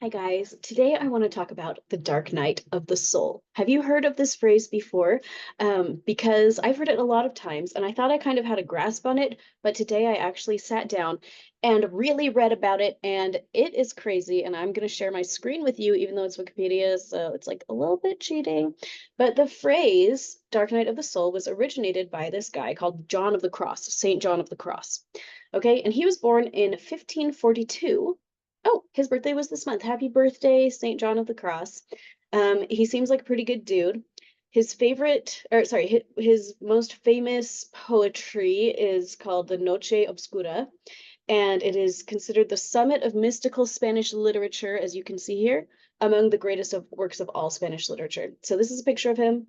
Hi guys. Today I want to talk about the dark night of the soul. Have you heard of this phrase before? Because I've heard it a lot of times and I thought I kind of had a grasp on it, but today I actually sat down and really read about it and it is crazy. And I'm going to share my screen with you, even though it's Wikipedia, so it's like a little bit cheating. But the phrase dark night of the soul was originated by this guy called John of the Cross, Saint John of the Cross. Okay, and he was born in 1542. Oh, his birthday was this month. Happy birthday, St. John of the Cross. He seems like a pretty good dude. His favorite, or sorry, his most famous poetry is called the Noche Obscura, and it is considered the summit of mystical Spanish literature, as you can see here, among the greatest of works of all Spanish literature. So this is a picture of him.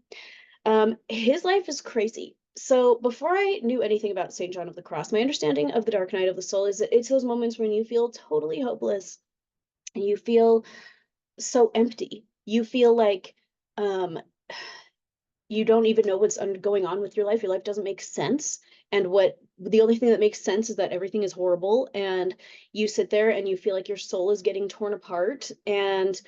His life is crazy. So before I knew anything about St. John of the Cross, my understanding of the dark night of the soul is that it's those moments when you feel totally hopeless and you feel so empty. You feel like um, you don't even know what's going on with your life. Your life doesn't make sense. And what the only thing that makes sense is that everything is horrible. And you sit there and you feel like your soul is getting torn apart. And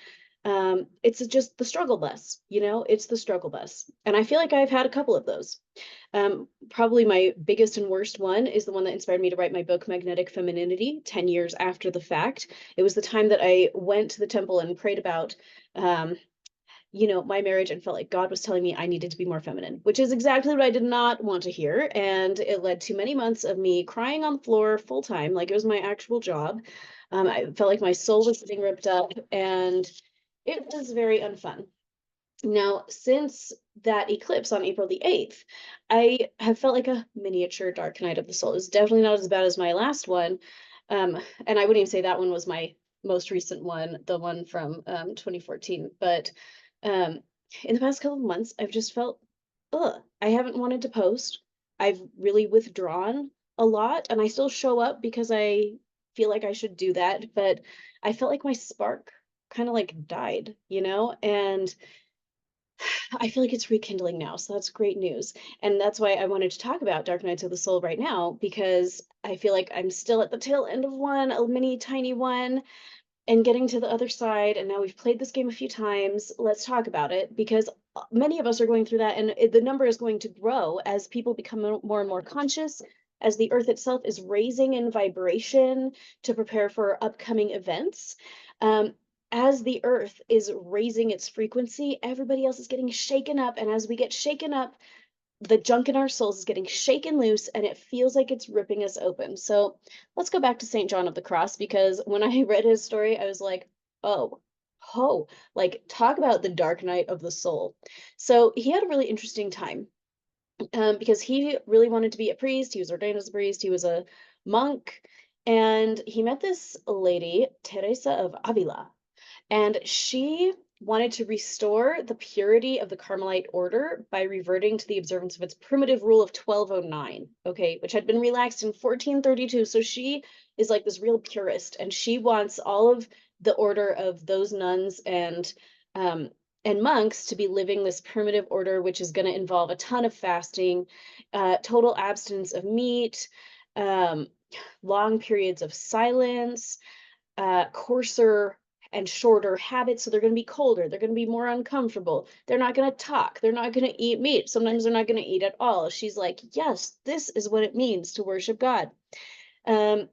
it's just the struggle bus, it's the struggle bus. And I feel like I've had a couple of those. Probably my biggest and worst one is the one that inspired me to write my book, Magnetic Femininity, 10 years after the fact. It was the time that I went to the temple and prayed about um, my marriage and felt like God was telling me I needed to be more feminine, which is exactly what I did not want to hear. And it led to many months of me crying on the floor full time, like it was my actual job. I felt like my soul was getting ripped up and it was very unfun. Now, since that eclipse on April the 8th, I have felt like a miniature dark night of the soul. It's definitely not as bad as my last one. And I wouldn't even say that one was my most recent one, the one from 2014. But um, in the past couple of months, I've just felt, I haven't wanted to post. I've really withdrawn a lot, and I still show up because I feel like I should do that. But I felt like my spark kind of like died, and I feel like it's rekindling now, so that's great news. And that's why I wanted to talk about Dark Nights of the Soul right now, because I feel like I'm still at the tail end of one, a mini tiny one, and getting to the other side. And now we've played this game a few times. Let's talk about it, because many of us are going through that, and the number is going to grow as people become more and more conscious, as the earth itself is raising in vibration to prepare for upcoming events. Um, as the earth is raising its frequency, everybody else is getting shaken up. And as we get shaken up, the junk in our souls is getting shaken loose and it feels like it's ripping us open. So let's go back to St. John of the Cross, because when I read his story, I was like, oh, like talk about the dark night of the soul. So he had a really interesting time because he really wanted to be a priest. He was ordained as a priest. He was a monk. And he met this lady, Teresa of Avila, and she wanted to restore the purity of the Carmelite order by reverting to the observance of its primitive rule of 1209, okay, which had been relaxed in 1432. So she is like this real purist, and she wants all of the order of those nuns um, and monks to be living this primitive order, which is going to involve a ton of fasting, total abstinence of meat, um, long periods of silence, coarser and shorter habits. So they're going to be colder. They're going to be more uncomfortable. They're not going to talk. They're not going to eat meat. Sometimes they're not going to eat at all. She's like, yes, this is what it means to worship God. Um,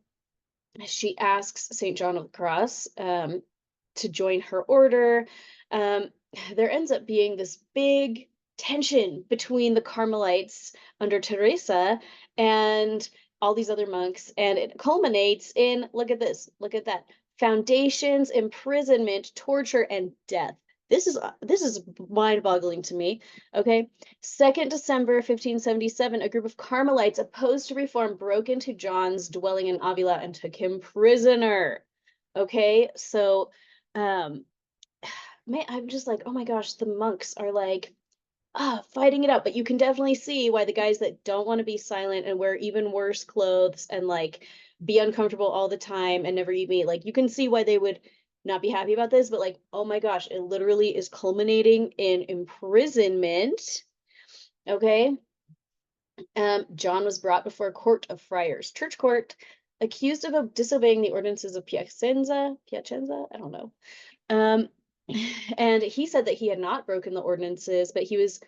she asks St. John of the Cross to join her order. Um, there ends up being this big tension between the Carmelites under Teresa and all these other monks, and it culminates in, look at this, look at that, foundations, imprisonment, torture, and death. This is mind-boggling to me. Okay, 2nd December 1577, a group of Carmelites opposed to reform broke into John's dwelling in Avila and took him prisoner. Okay, so um man, I'm just like, oh my gosh, the monks are like fighting it out. But you can definitely see why the guys that don't want to be silent and wear even worse clothes and like be uncomfortable all the time and never eat meat, like you can see why they would not be happy about this. But like, oh my gosh, it literally is culminating in imprisonment. Okay. John was brought before a court of friars, church court, accused of disobeying the ordinances of Piacenza, I don't know. Um, and he said that he had not broken the ordinances, but he was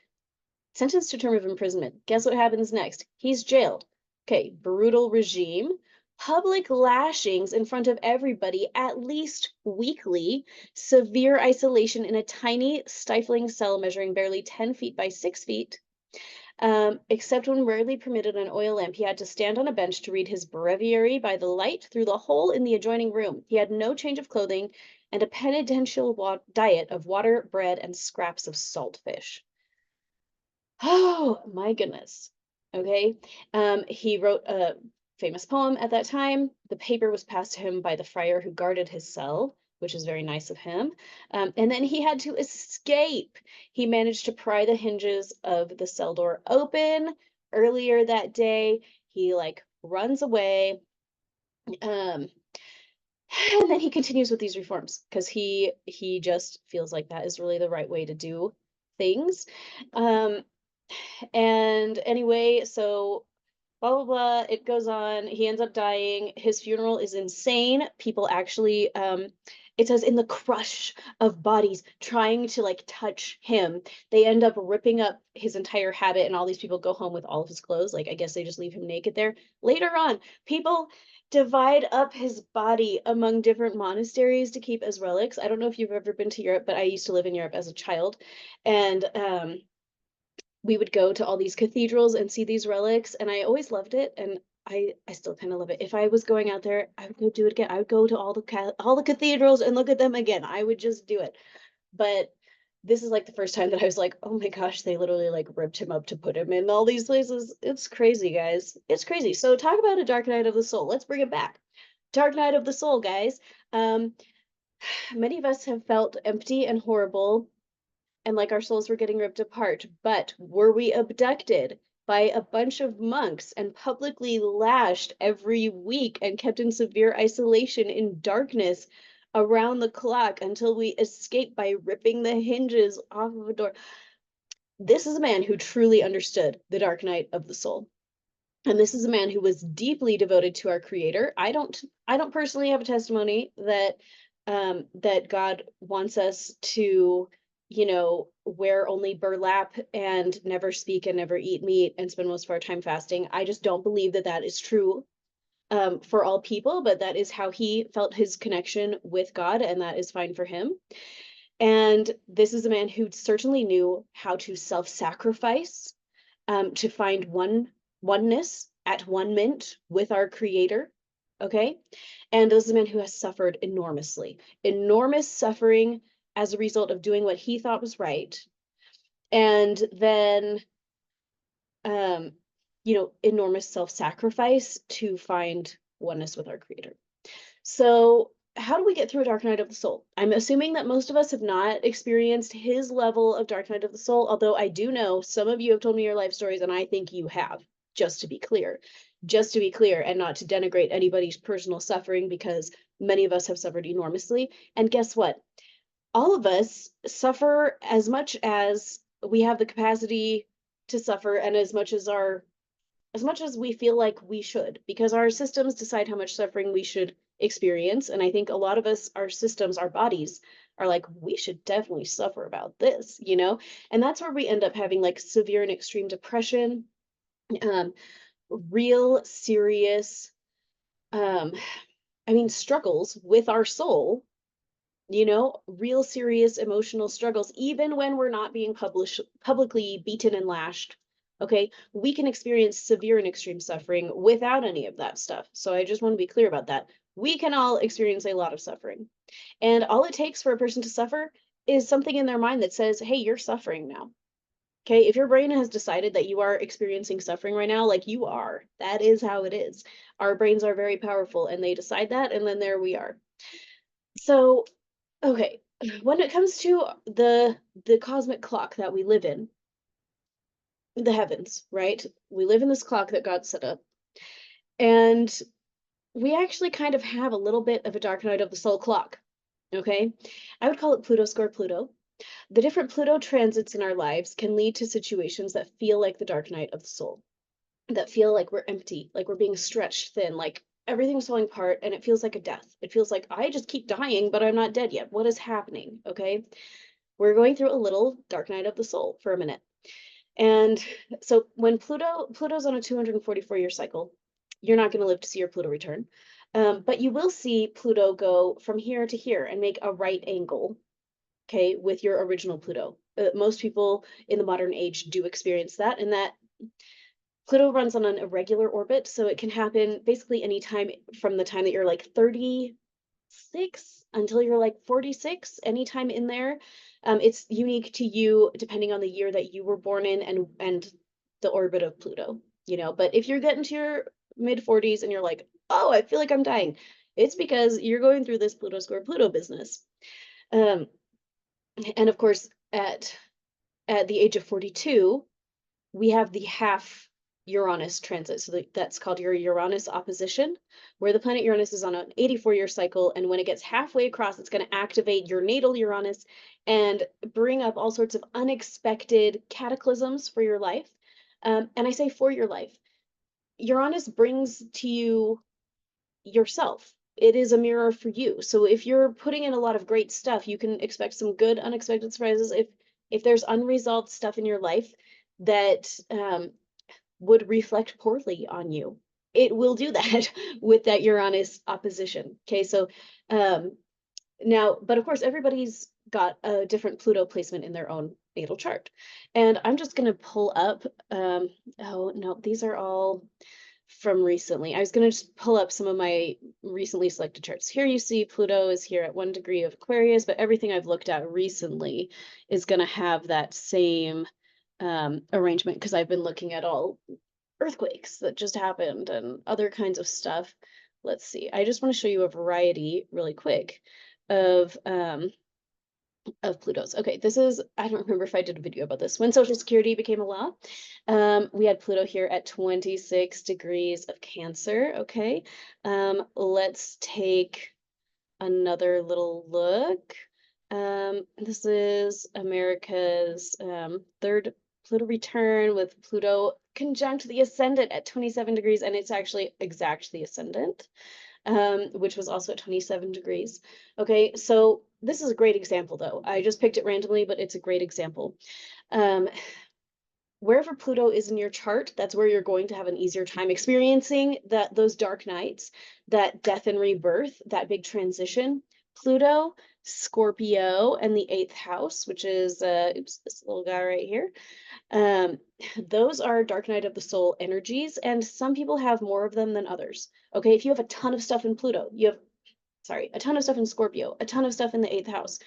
sentenced to a term of imprisonment. Guess what happens next? He's jailed. Okay, brutal regime, public lashings in front of everybody, at least weekly, severe isolation in a tiny, stifling cell measuring barely 10 feet by 6 feet. Except when rarely permitted an oil lamp, he had to stand on a bench to read his breviary by the light through the hole in the adjoining room. He had no change of clothing and a penitential diet of water, bread, and scraps of salt fish. Oh my goodness. Okay. He wrote a famous poem at that time. The paper was passed to him by the friar who guarded his cell, which is very nice of him. And then he had to escape. He managed to pry the hinges of the cell door open earlier that day. He like runs away. Um, and then he continues with these reforms because he just feels like that is really the right way to do things. Um, and anyway, so blah blah blah, it goes on. He ends up dying. His funeral is insane. People actually it says in the crush of bodies trying to like touch him, they end up ripping up his entire habit, and all these people go home with all of his clothes. Like, I guess they just leave him naked there. Later on, people divide up his body among different monasteries to keep as relics. I don't know if you've ever been to Europe, but I used to live in Europe as a child, and we would go to all these cathedrals and see these relics, and I always loved it, and I still kind of love it. If I was going out there, I would go do it again. I would go to all the cathedrals and look at them again. I would just do it. But this is like the first time that I was like, oh my gosh, they literally like ripped him up to put him in all these places. It's crazy, guys. It's crazy. So talk about a dark night of the soul. Let's bring it back. Dark night of the soul, guys. Many of us have felt empty and horrible and like our souls were getting ripped apart. But were we abducted by a bunch of monks and publicly lashed every week and kept in severe isolation in darkness around the clock until we escaped by ripping the hinges off of a door? This is a man who truly understood the dark night of the soul. And this is a man who was deeply devoted to our creator. I don't personally have a testimony that that God wants us to, wear only burlap and never speak and never eat meat and spend most of our time fasting. I just don't believe that that is true for all people, but that is how he felt his connection with God, and that is fine for him. And this is a man who certainly knew how to self-sacrifice, to find oneness at one mint with our creator. Okay. And this is a man who has suffered enormously, enormous suffering as a result of doing what he thought was right. And then, um, enormous self-sacrifice to find oneness with our creator. So how do we get through a dark night of the soul? I'm assuming that most of us have not experienced his level of dark night of the soul, although I do know some of you have told me your life stories, and I think you have, just to be clear. Just to be clear, and not to denigrate anybody's personal suffering, because many of us have suffered enormously. And guess what? All of us suffer as much as we have the capacity to suffer, and as much as we feel like we should, because our systems decide how much suffering we should experience. And I think a lot of us, our systems, our bodies are like, we should definitely suffer about this, And that's where we end up having like severe and extreme depression, um, real serious, struggles with our soul, real serious emotional struggles, even when we're not being publicly beaten and lashed. Okay, we can experience severe and extreme suffering without any of that stuff. So I just want to be clear about that. We can all experience a lot of suffering. And all it takes for a person to suffer is something in their mind that says, hey, you're suffering now. Okay, if your brain has decided that you are experiencing suffering right now, like you are, that is how it is. Our brains are very powerful, and they decide that, and then there we are. So, okay, when it comes to the cosmic clock that we live in, the heavens, right? We live in this clock that God set up, and we actually kind of have a little bit of a dark night of the soul clock. Okay, I would call it Pluto score Pluto. The different Pluto transits in our lives can lead to situations that feel like the dark night of the soul, that feel like we're empty, like we're being stretched thin, like everything's falling apart and it feels like a death. It feels like I just keep dying, but I'm not dead yet. What is happening? Okay. We're going through a little dark night of the soul for a minute. And so when Pluto's on a 244-year cycle, you're not going to live to see your Pluto return. But you will see Pluto go from here to here and make a right angle, okay, with your original Pluto. Most people in the modern age do experience that, and that Pluto runs on an irregular orbit, so it can happen basically any time from the time that you're like 36 until you're like 46, anytime in there. It's unique to you depending on the year that you were born in and the orbit of Pluto, you know. But if you're getting to your mid 40s and you're like, oh, I feel like I'm dying, it's because you're going through this Pluto square Pluto business. Um, and of course, at the age of 42, we have the half Uranus transit. So that's called your Uranus opposition, where the planet Uranus is on an 84-year cycle. And when it gets halfway across, it's going to activate your natal Uranus and bring up all sorts of unexpected cataclysms for your life. And I say for your life. Uranus brings to you yourself. It is a mirror for you. So if you're putting in a lot of great stuff, you can expect some good unexpected surprises. If there's unresolved stuff in your life that would reflect poorly on you, it will do that with that Uranus opposition. Okay, so now, but of course, everybody's got a different Pluto placement in their own natal chart. And I'm just going to pull up, oh no, these are all from recently. I was going to just pull up some of my recently selected charts. Here you see Pluto is here at 1 degree of Aquarius, but everything I've looked at recently is going to have that same arrangement because I've been looking at all earthquakes that just happened and other kinds of stuff. Let's see. I just want to show you a variety really quick of Plutos. Okay, this is, I don't remember if I did a video about this. When Social Security became a law, we had Pluto here at 26 degrees of Cancer. Okay, let's take another little look. This is America's third Pluto return with Pluto conjunct the ascendant at 27 degrees, and it's actually exact the ascendant, which was also at 27 degrees. Okay, so this is a great example, though. I just picked it randomly, but it's a great example. Wherever Pluto is in your chart, that's where you're going to have an easier time experiencing those dark nights, that death and rebirth, that big transition. Pluto, Scorpio, and the 8th house, which is oops, this little guy right here. Those are dark night of the soul energies, and some people have more of them than others. Okay, if you have a ton of stuff in Pluto, a ton of stuff in Scorpio, a ton of stuff in the 8th house.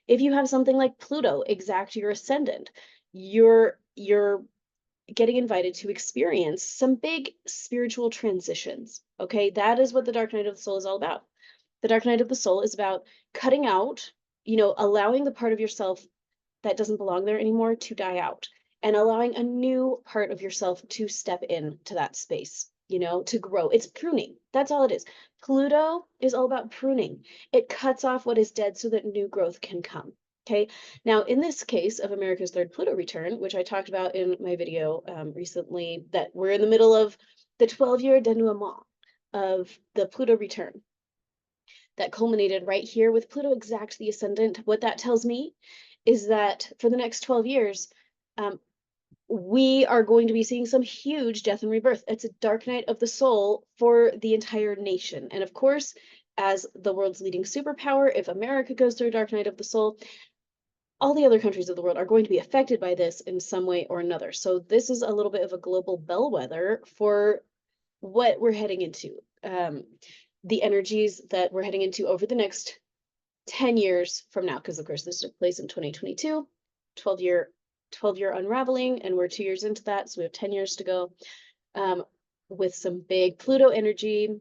If you have something like Pluto exact your ascendant, you're getting invited to experience some big spiritual transitions. Okay, that is what the dark night of the soul is all about. The dark night of the soul is about cutting out, allowing the part of yourself that doesn't belong there anymore to die out and allowing a new part of yourself to step into that space, to grow. It's pruning. That's all it is. Pluto is all about pruning. It cuts off what is dead so that new growth can come. Okay. Now, in this case of America's third Pluto return, which I talked about in my video recently, that we're in the middle of the 12-year denouement of the Pluto return that culminated right here with Pluto exact the ascendant. What that tells me is that for the next 12 years, we are going to be seeing some huge death and rebirth. It's a dark night of the soul for the entire nation. And of course, as the world's leading superpower, if America goes through a dark night of the soul, all the other countries of the world are going to be affected by this in some way or another. So this is a little bit of a global bellwether for what we're heading into. The energies that we're heading into over the next 10 years from now, because of course this took place in 2022, 12-year unraveling, and we're 2 years into that, so we have 10 years to go, with some big Pluto energy.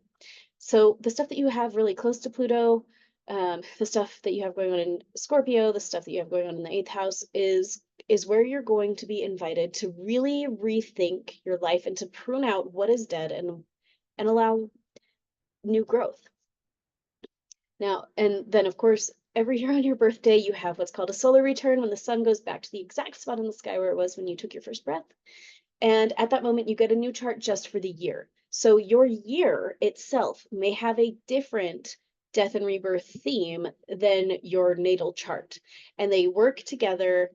So the stuff that you have really close to Pluto, the stuff that you have going on in Scorpio, the stuff that you have going on in the 8th house is where you're going to be invited to really rethink your life and to prune out what is dead and allow new growth. Now, and then of course, every year on your birthday, you have what's called a solar return when the sun goes back to the exact spot in the sky where it was when you took your first breath. And at that moment, you get a new chart just for the year. So your year itself may have a different death and rebirth theme than your natal chart, and they work together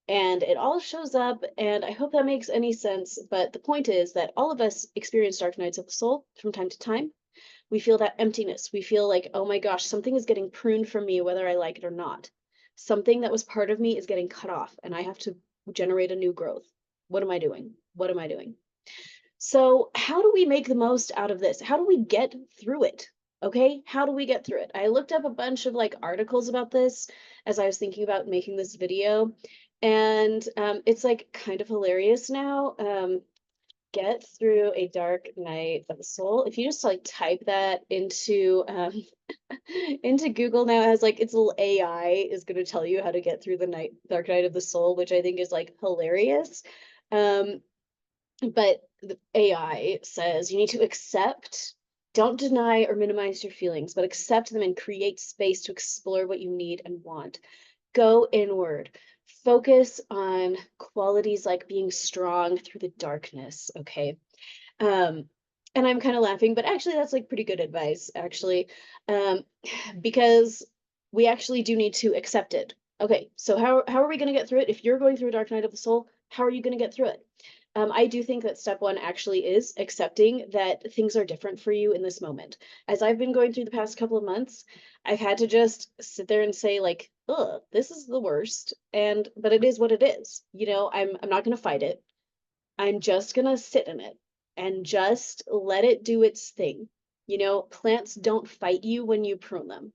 and it all shows up. And I hope that makes any sense, but the point is that all of us experience dark nights of the soul from time to time. We feel that emptiness. We feel like, oh my gosh, something is getting pruned from me, whether I like it or not. Something that was part of me is getting cut off, and I have to generate a new growth. What am I doing? What am I doing? So, how do we make the most out of this? How do we get through it? Okay, how do we get through it? I looked up a bunch of like articles about this as I was thinking about making this video, and it's like kind of hilarious now. Get through a dark night of the soul. If you just like type that into into Google now, it has like its little AI is going to tell you how to get through the dark night of the soul, which I think is like hilarious. Um, but the AI says you need to accept, don't deny or minimize your feelings, but accept them and create space to explore what you need and want. Go inward. Focus on qualities like being strong through the darkness, okay? Um, and I'm kind of laughing, but actually that's like pretty good advice, actually, um, because we actually do need to accept it. Okay, so how are we going to get through it? If you're going through a dark night of the soul, how are you going to get through it? I do think that step one actually is accepting that things are different for you in this moment. As I've been going through the past couple of months, I've had to just sit there and say like, "Ugh, this is the worst," and but it is what it is. You know, I'm not going to fight it. I'm just going to sit in it and just let it do its thing. You know, plants don't fight you when you prune them.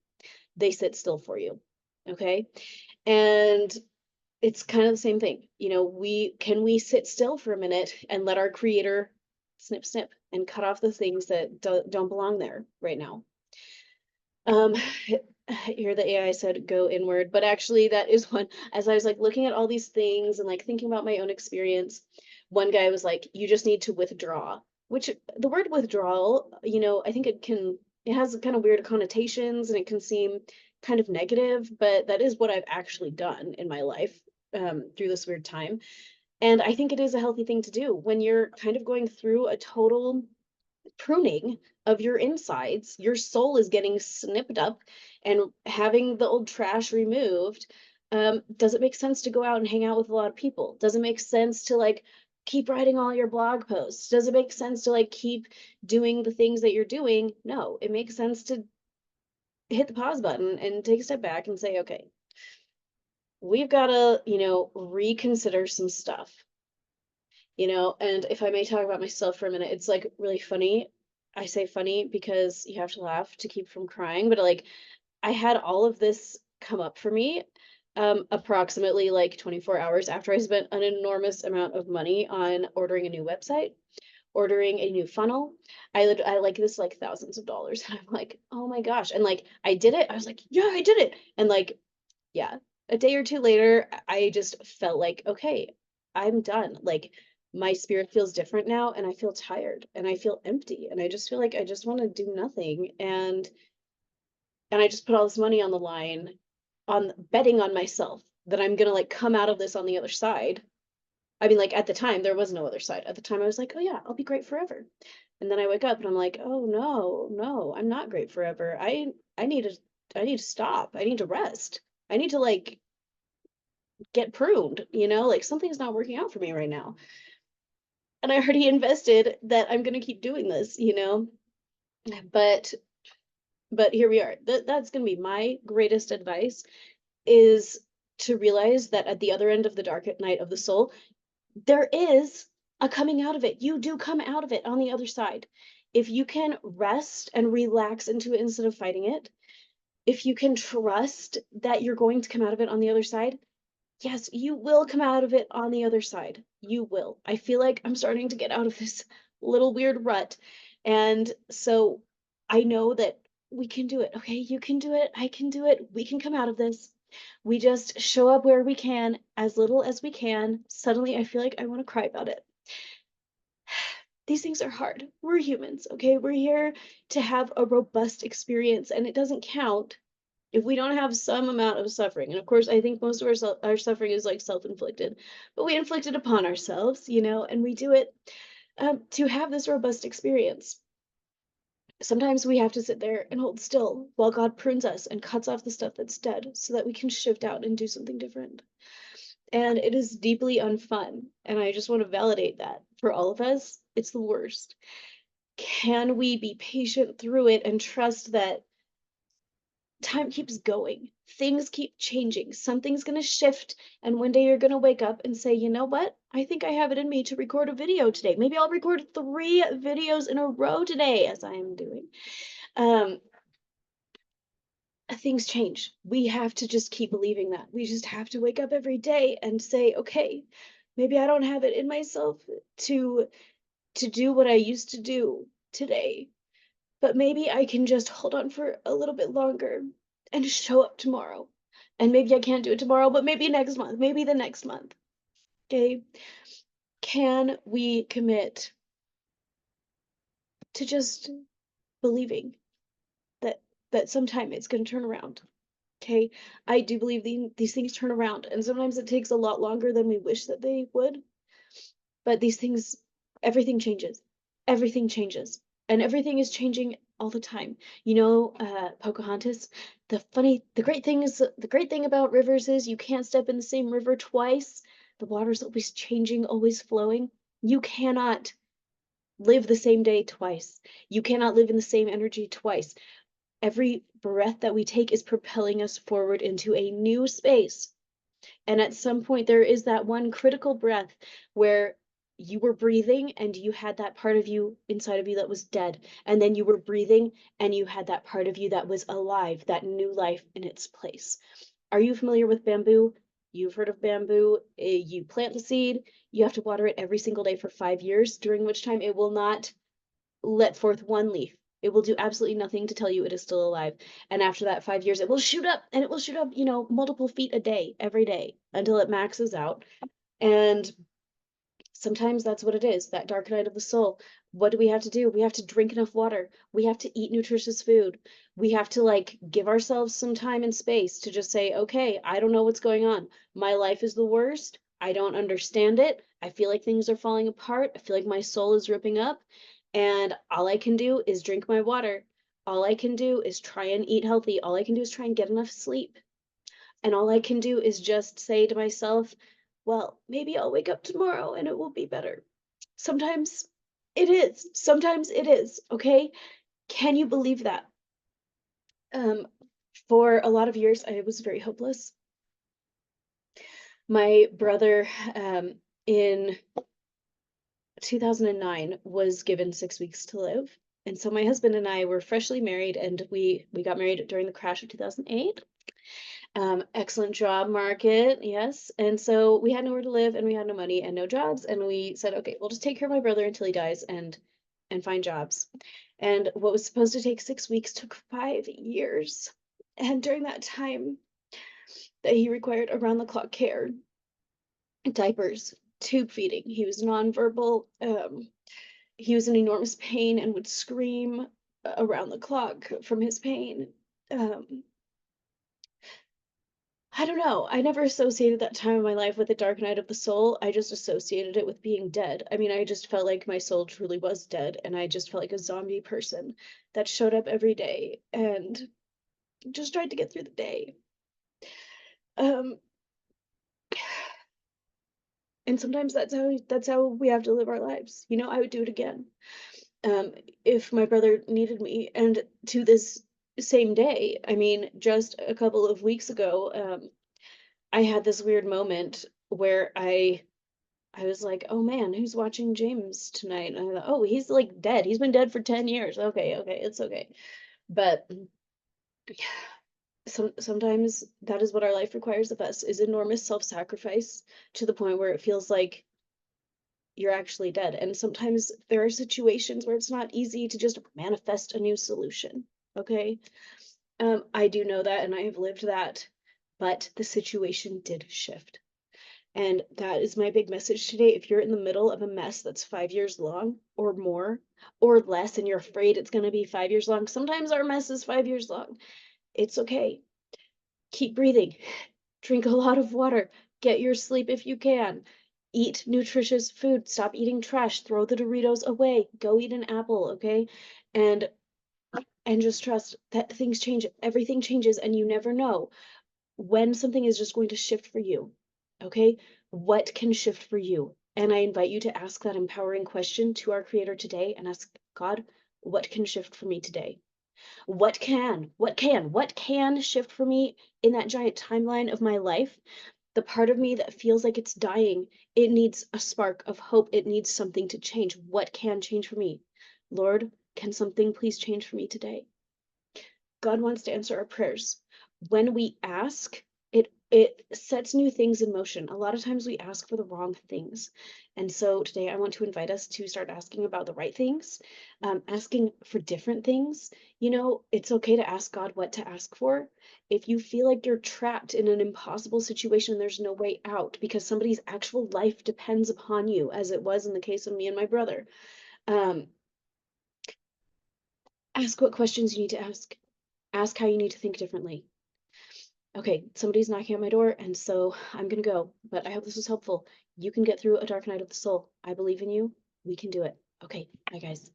They sit still for you. Okay? And it's kind of the same thing. You know, we sit still for a minute and let our creator snip snip and cut off the things that don't belong there right now. Um, here the AI said go inward, but actually that is one, as I was like looking at all these things and like thinking about my own experience, one guy was like, you just need to withdraw, which the word withdrawal, you know, I think it has kind of weird connotations and it can seem kind of negative, but that is what I've actually done in my life through this weird time. And I think it is a healthy thing to do when you're kind of going through a total pruning of your insides. Your soul is getting snipped up and having the old trash removed. Does it make sense to go out and hang out with a lot of people? Does it make sense to like keep writing all your blog posts? Does it make sense to like keep doing the things that you're doing? No, it makes sense to hit the pause button and take a step back and say, okay, we've got to, you know, reconsider some stuff. You know, and if I may talk about myself for a minute, it's like really funny. I say funny because you have to laugh to keep from crying, but like I had all of this come up for me approximately like 24 hours after I spent an enormous amount of money on ordering a new website, ordering a new funnel. I like this like thousands of dollars and I'm like, "Oh my gosh." And like I did it. I was like, "Yeah, I did it." And like yeah, a day or two later, I just felt like, okay, I'm done. Like my spirit feels different now and I feel tired and I feel empty and I just feel like I just want to do nothing. And I just put all this money on the line on betting on myself that I'm gonna like come out of this on the other side. I mean, like at the time there was no other side. At the time I was like, oh yeah, I'll be great forever. And then I wake up and I'm like, oh no, no, I'm not great forever. I need to I need to stop. I need to rest. I need to like get pruned, you know, like something's not working out for me right now. And I already invested that I'm going to keep doing this, you know. But but here we are. That's going to be my greatest advice is to realize that at the other end of the dark night of the soul, there is a coming out of it. You do come out of it on the other side. If you can rest and relax into it instead of fighting it, if you can trust that you're going to come out of it on the other side, yes, you will come out of it on the other side. You will. I feel like I'm starting to get out of this little weird rut. And so I know that we can do it. Okay, you can do it. I can do it. We can come out of this. We just show up where we can, as little as we can. Suddenly, I feel like I want to cry about it. These things are hard. We're humans, okay? We're here to have a robust experience, and it doesn't count if we don't have some amount of suffering. And of course, I think most of our suffering is like self-inflicted, but we inflict it upon ourselves, you know, and we do it to have this robust experience. Sometimes we have to sit there and hold still while God prunes us and cuts off the stuff that's dead so that we can shift out and do something different. And it is deeply unfun. And I just want to validate that for all of us, it's the worst. Can we be patient through it and trust that time keeps going? Things keep changing. Something's going to shift. And one day you're going to wake up and say, you know what? I think I have it in me to record a video today. Maybe I'll record 3 videos in a row today, as I am doing. Um, Things change. We have to just keep believing that. We just have to wake up every day and say, okay, maybe I don't have it in myself to do what I used to do today, but maybe I can just hold on for a little bit longer and show up tomorrow. And maybe I can't do it tomorrow, but maybe next month, maybe the next month. Okay? Can we commit to just believing that sometime it's going to turn around? Okay, I do believe these things turn around, and sometimes it takes a lot longer than we wish that they would. But these things, everything changes. Everything changes. And everything is changing all the time. You know, Pocahontas, the great thing about rivers is you can't step in the same river twice. The water's always changing, always flowing. You cannot live the same day twice. You cannot live in the same energy twice. Every breath that we take is propelling us forward into a new space. And at some point, there is that one critical breath where you were breathing and you had that part of you inside of you that was dead. And then you were breathing and you had that part of you that was alive, that new life in its place. Are you familiar with bamboo? You've heard of bamboo. You plant the seed, you have to water it every single day for 5 years, during which time it will not let forth one leaf. It will do absolutely nothing to tell you it is still alive. And after that 5 years, it will shoot up and it will shoot up, multiple feet a day, every day until it maxes out. And sometimes that's what it is, that dark night of the soul. What do we have to do? We have to drink enough water. We have to eat nutritious food. We have to give ourselves some time and space to just say, okay, I don't know what's going on. My life is the worst. I don't understand it. I feel like things are falling apart. I feel like my soul is ripping up. And all I can do is drink my water. All I can do is try and eat healthy. All I can do is try and get enough sleep. And all I can do is just say to myself, well, maybe I'll wake up tomorrow and it will be better. Sometimes it is. Sometimes it is. Okay. Can you believe that? Um, for a lot of years, I was very hopeless. My brother, in 2009 was given 6 weeks to live. And so my husband and I were freshly married, and we got married during the crash of 2008. Excellent job market, yes. And so we had nowhere to live and we had no money and no jobs. And we said, okay, we'll just take care of my brother until he dies and find jobs. And what was supposed to take 6 weeks took 5 years. And during that time that he required around the clock care, diapers, tube feeding, he was nonverbal. He was in enormous pain and would scream around the clock from his pain. I don't know. I never associated that time of my life with the dark night of the soul. I just associated it with being dead. I mean, I just felt like my soul truly was dead, and I just felt like a zombie person that showed up every day and just tried to get through the day. Um, and sometimes that's how we have to live our lives. I would do it again. If my brother needed me. And to this same day, I mean, just a couple of weeks ago, I had this weird moment where I was like, oh man, who's watching James tonight? And I thought, oh, he's dead. He's been dead for 10 years. Okay, it's okay. But sometimes that is what our life requires of us, is enormous self-sacrifice to the point where it feels like you're actually dead. And sometimes there are situations where it's not easy to just manifest a new solution. Okay. I do know that and I have lived that, but the situation did shift. And that is my big message today. If you're in the middle of a mess that's 5 years long or more or less, and you're afraid it's going to be 5 years long, sometimes our mess is 5 years long. It's okay. Keep breathing. Drink a lot of water. Get your sleep if you can. Eat nutritious food, stop eating trash, throw the Doritos away, go eat an apple, okay? And and just trust that things change, everything changes, and you never know when something is just going to shift for you. Okay? What can shift for you? And I invite you to ask that empowering question to our creator today and ask God, what can shift for me today? What can shift for me in that giant timeline of my life? The part of me that feels like it's dying, it needs a spark of hope. It needs something to change. What can change for me? Lord, can something please change for me today? God wants to answer our prayers. When we ask, it sets new things in motion. A lot of times we ask for the wrong things. And so today I want to invite us to start asking about the right things, asking for different things. You know, it's okay to ask God what to ask for. If you feel like you're trapped in an impossible situation, there's no way out because somebody's actual life depends upon you, as it was in the case of me and my brother. Um, Ask what questions you need to ask. Ask how you need to think differently. Okay, somebody's knocking at my door, and so I'm gonna go. But I hope this was helpful. You can get through a dark night of the soul. I believe in you. We can do it. Okay, bye guys.